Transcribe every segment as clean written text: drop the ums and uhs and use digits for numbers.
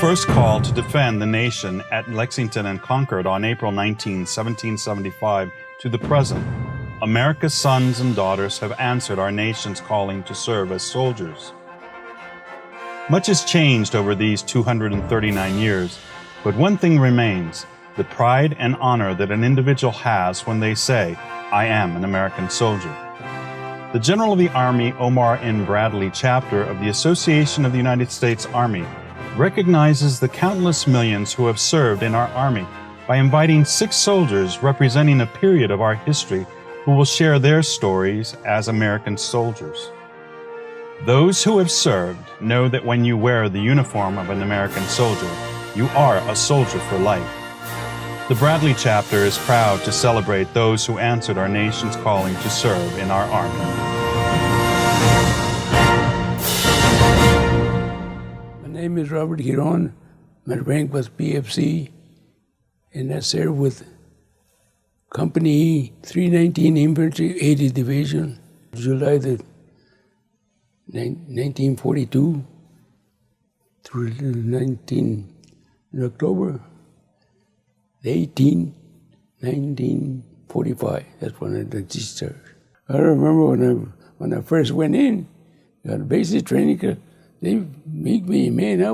first call to defend the nation at Lexington and Concord on April 19, 1775, to the present, America's sons and daughters have answered our nation's calling to serve as soldiers. Much has changed over these 239 years, but one thing remains, the pride and honor that an individual has when they say, "I am an American soldier." The General of the Army, Omar N. Bradley, chapter of the Association of the United States Army, recognizes the countless millions who have served in our Army by inviting 6 soldiers representing a period of our history who will share their stories as American soldiers. Those who have served know that when you wear the uniform of an American soldier, you are a soldier for life. The Bradley chapter is proud to celebrate those who answered our nation's calling to serve in our Army. My name is Robert Giron. My rank was PFC, and I served with Company 319 Infantry 80th Division, July 1942 through October 18, 1945. That's when I discharged. I remember when I first went in, got basic training. They make me, man, I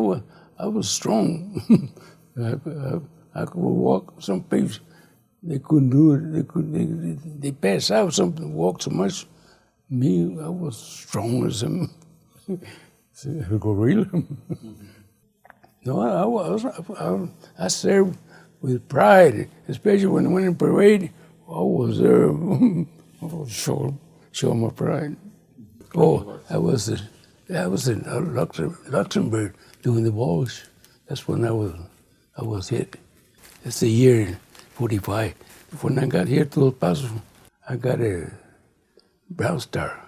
was strong. I could walk some people. They couldn't do it. They passed out something, walked so much. Me, I was strong as them. A gorilla. No, I served with pride, especially when I went in parade. I was there. I was show my pride. Oh, I was in Luxembourg doing the waltz. That's when I was hit. That's the year 45. When I got here to El Paso, I got a Brown Star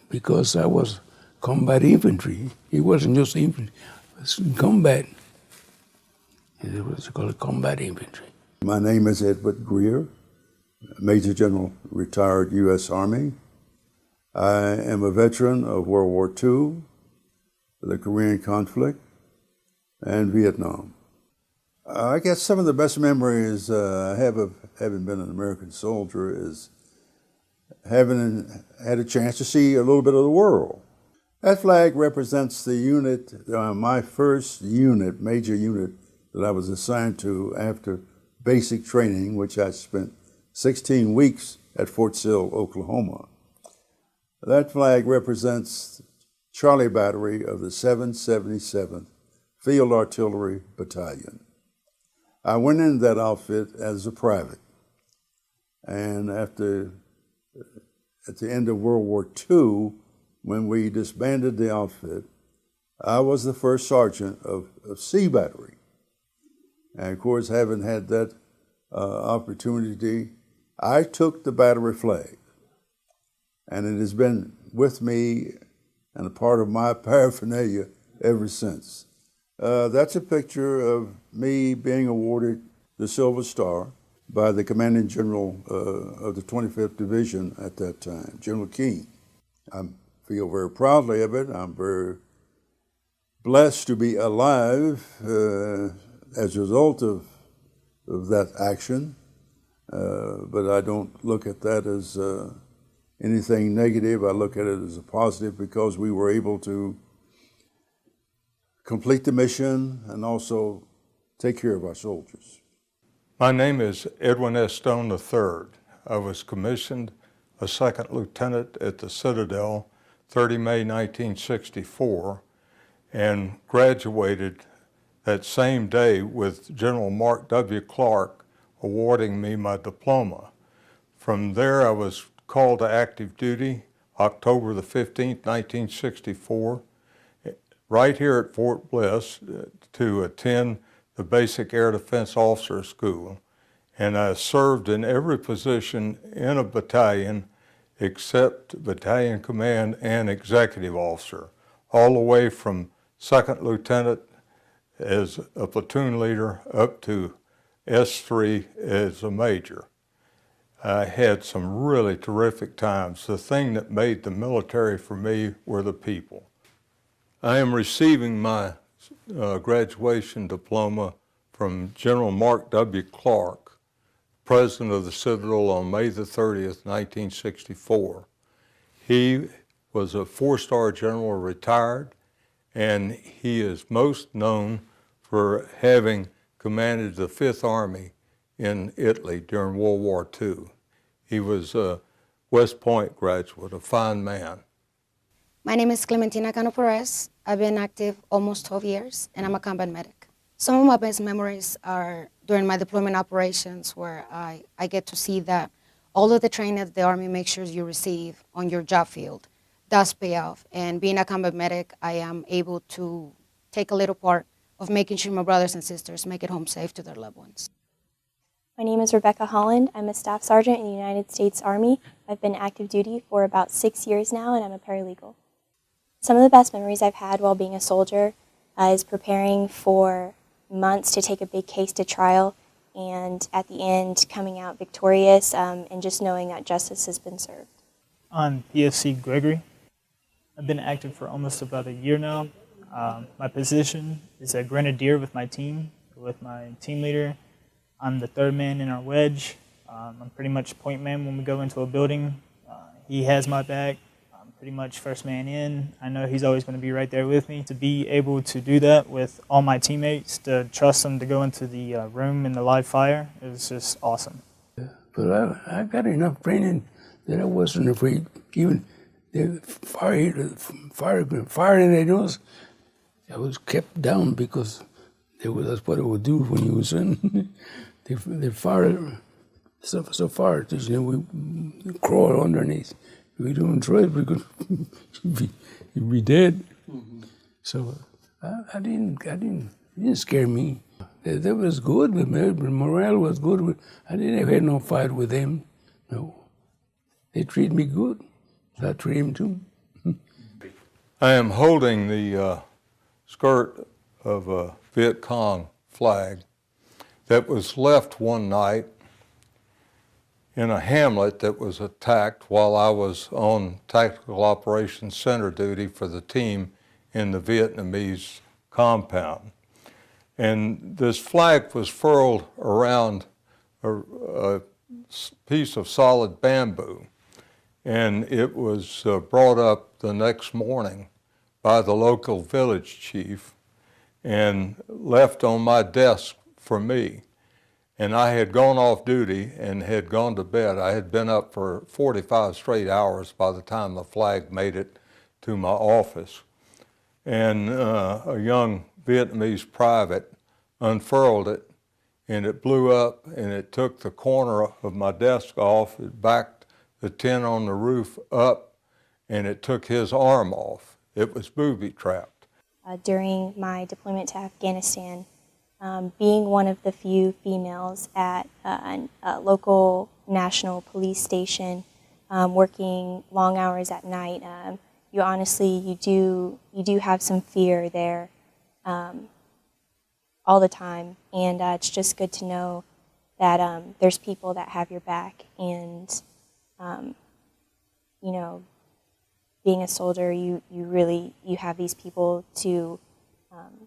because I was combat infantry. It wasn't just infantry, it was combat. It was called combat infantry. My name is Edward Greer, Major General, retired U.S. Army. I am a veteran of World War II, the Korean conflict, and Vietnam. I guess some of the best memories I have of having been an American soldier is having had a chance to see a little bit of the world. That flag represents the unit, my first unit, major unit, that I was assigned to after basic training, which I spent 16 weeks at Fort Sill, Oklahoma. That flag represents Charlie Battery of the 777th Field Artillery Battalion. I went in that outfit as a private, and at the end of World War II, when we disbanded the outfit, I was the first sergeant of C Battery. And of course, having had that opportunity, I took the battery flag, and it has been with me and a part of my paraphernalia ever since. That's a picture of me being awarded the Silver Star by the Commanding General of the 25th Division at that time, General King. I feel very proudly of it. I'm very blessed to be alive as a result of that action, but I don't look at that as anything negative. I look at it as a positive because we were able to complete the mission and also take care of our soldiers. My name is Edwin S. Stone III. I was commissioned a second lieutenant at the Citadel 30 May 1964 and graduated that same day with General Mark W. Clark awarding me my diploma. From there I was called to active duty October the 15th, 1964, right here at Fort Bliss to attend the Basic Air Defense Officer School. And I served in every position in a battalion except battalion command and executive officer, all the way from second lieutenant as a platoon leader up to S3 as a major. I had some really terrific times. The thing that made the military for me were the people. I am receiving my graduation diploma from General Mark W. Clark, president of the Citadel, on May the 30th, 1964. He was a four-star general, retired, and he is most known for having commanded the Fifth Army in Italy during World War II. He was a West Point graduate, a fine man. My name is Clementina Cano Perez. I've been active almost 12 years, and I'm a combat medic. Some of my best memories are during my deployment operations, where I get to see that all of the training that the Army makes sure you receive on your job field does pay off. And being a combat medic, I am able to take a little part of making sure my brothers and sisters make it home safe to their loved ones. My name is Rebecca Holland. I'm a staff sergeant in the United States Army. I've been active duty for about 6 years now, and I'm a paralegal. Some of the best memories I've had while being a soldier is preparing for months to take a big case to trial, and at the end coming out victorious and just knowing that justice has been served. I'm PFC Gregory. I've been active for almost about a year now. My position is a grenadier with my team leader. I'm the third man in our wedge. I'm pretty much point man when we go into a building. He has my back. I'm pretty much first man in. I know he's always going to be right there with me. To be able to do that with all my teammates, to trust them to go into the room in the live fire, is just awesome. But I got enough training that I wasn't afraid. Even the fire in their nose, I was kept down because that's what it would do when you was in. they fired so far that we crawl underneath. If we don't try it, we could be dead. Mm-hmm. So it didn't scare me. That was good. The morale was good. I didn't have no fight with them. No, they treat me good. So I treat them too. I am holding the skirt of a Viet Cong flag that was left one night in a hamlet that was attacked while I was on Tactical Operations Center duty for the team in the Vietnamese compound. And this flag was furled around a piece of solid bamboo, and it was brought up the next morning by the local village chief and left on my desk for me. And I had gone off duty and had gone to bed. I had been up for 45 straight hours by the time the flag made it to my office. And a young Vietnamese private unfurled it, and it blew up, and it took the corner of my desk off. It backed the tin on the roof up, and it took his arm off. It was booby-trapped. During my deployment to Afghanistan, being one of the few females at a local national police station, working long hours at night, you do have some fear there all the time, and it's just good to know that there's people that have your back, and you know, being a soldier, you have these people to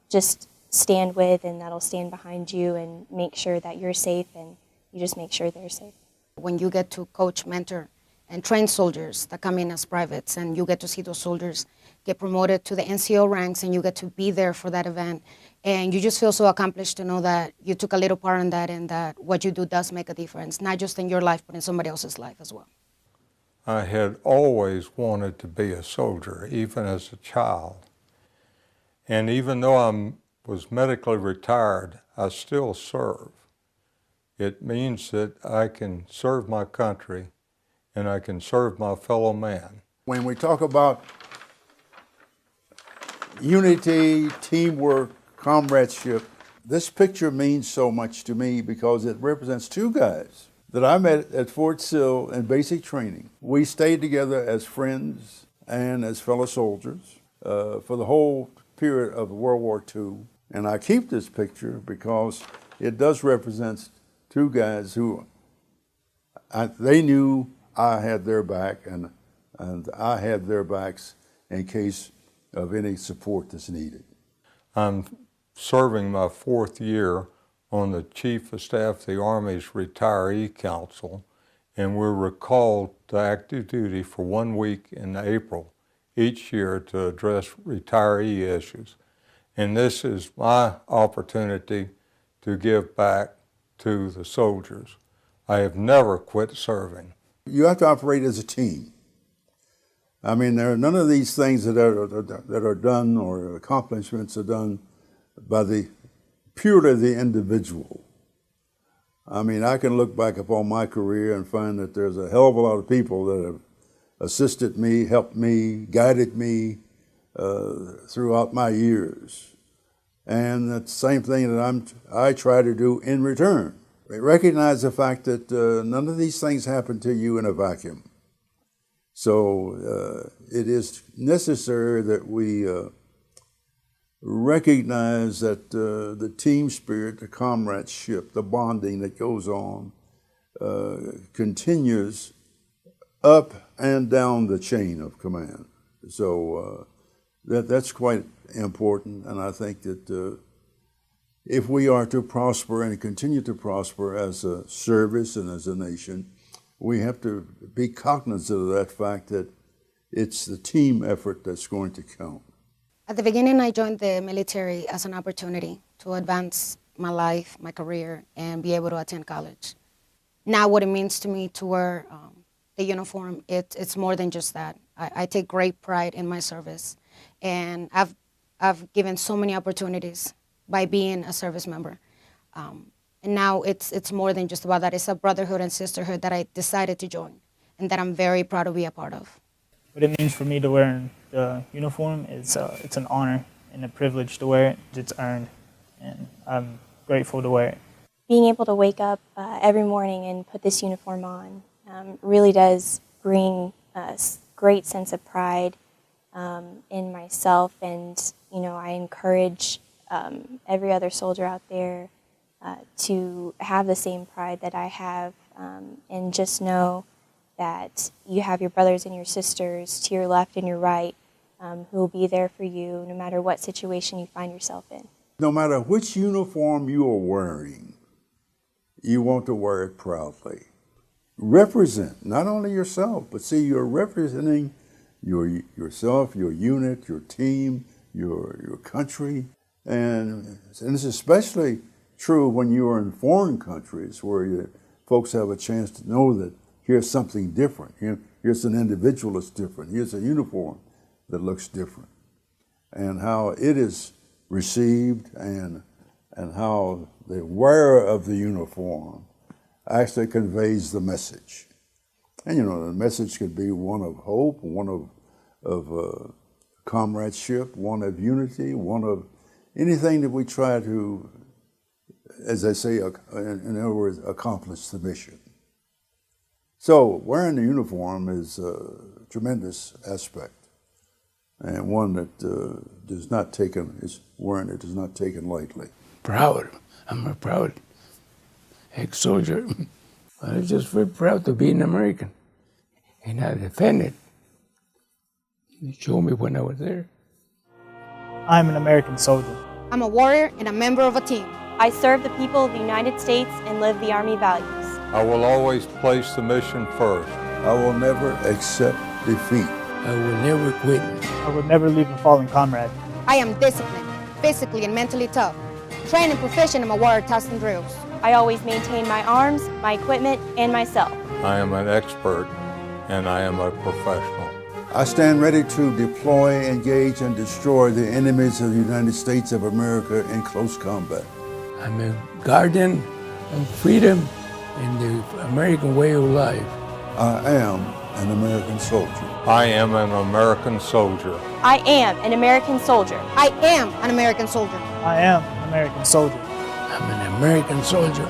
just stand with, and that'll stand behind you and make sure that you're safe, and you just make sure they're safe. When you get to coach, mentor, and train soldiers that come in as privates, and you get to see those soldiers get promoted to the NCO ranks, and you get to be there for that event, and you just feel so accomplished to know that you took a little part in that, and that what you do does make a difference, not just in your life, but in somebody else's life as well. I had always wanted to be a soldier, even as a child. And even though I was medically retired, I still serve. It means that I can serve my country and I can serve my fellow man. When we talk about unity, teamwork, comradeship, this picture means so much to me because it represents two guys that I met at Fort Sill in basic training. We stayed together as friends and as fellow soldiers for the whole period of World War II. And I keep this picture because it does represent two guys who they knew I had their back, and I had their backs in case of any support that's needed. I'm serving my 4th year on the Chief of Staff of the Army's Retiree Council, and we're recalled to active duty for 1 week in April each year to address retiree issues. And this is my opportunity to give back to the soldiers. I have never quit serving. You have to operate as a team. I mean, there are none of these things that are done or accomplishments are done by purely the individual. I mean, I can look back upon my career and find that there's a hell of a lot of people that have assisted me, helped me, guided me throughout my years. And that's the same thing that I try to do in return. Recognize the fact that none of these things happen to you in a vacuum. So it is necessary that we recognize that the team spirit, the comradeship, the bonding that goes on continues up and down the chain of command. So that's quite important, and I think that if we are to prosper and continue to prosper as a service and as a nation, we have to be cognizant of that fact that it's the team effort that's going to count. At the beginning, I joined the military as an opportunity to advance my life, my career, and be able to attend college. Now what it means to me to wear the uniform, it's more than just that. I take great pride in my service, and I've given so many opportunities by being a service member. And now it's more than just about that. It's a brotherhood and sisterhood that I decided to join and that I'm very proud to be a part of. What it means for me to wear the uniform is it's an honor and a privilege to wear it. It's earned, and I'm grateful to wear it. Being able to wake up every morning and put this uniform on really does bring a great sense of pride in myself, and I encourage every other soldier out there to have the same pride that I have, and just know that you have your brothers and your sisters to your left and your right who will be there for you no matter what situation you find yourself in. No matter which uniform you are wearing, you want to wear it proudly. Represent not only yourself, but see, you're representing yourself, your unit, your team, your country. And it's especially true when you are in foreign countries where folks have a chance to know that here's something different. Here's an individual that's different. Here's a uniform that looks different. And how it is received and how the wearer of the uniform actually conveys the message. And the message could be one of hope, one of comradeship, one of unity, one of anything that we try to, as I say, in other words, accomplish the mission. So wearing the uniform is a tremendous aspect, and one that wearing it is not taken lightly. Proud. I'm a proud ex-soldier. I'm just very proud to be an American, and I defend it. They showed me when I was there. I'm an American soldier. I'm a warrior and a member of a team. I serve the people of the United States and live the Army values. I will always place the mission first. I will never accept defeat. I will never quit. I would never leave a fallen comrade. I am disciplined, physically and mentally tough, trained and proficient in my warrior tasks and drills. I always maintain my arms, my equipment, and myself. I am an expert, and I am a professional. I stand ready to deploy, engage, and destroy the enemies of the United States of America in close combat. I'm a guardian of freedom and the American way of life. I am an American soldier. I am an American soldier. I am an American soldier. I am an American soldier. I am an American soldier. I'm an American soldier.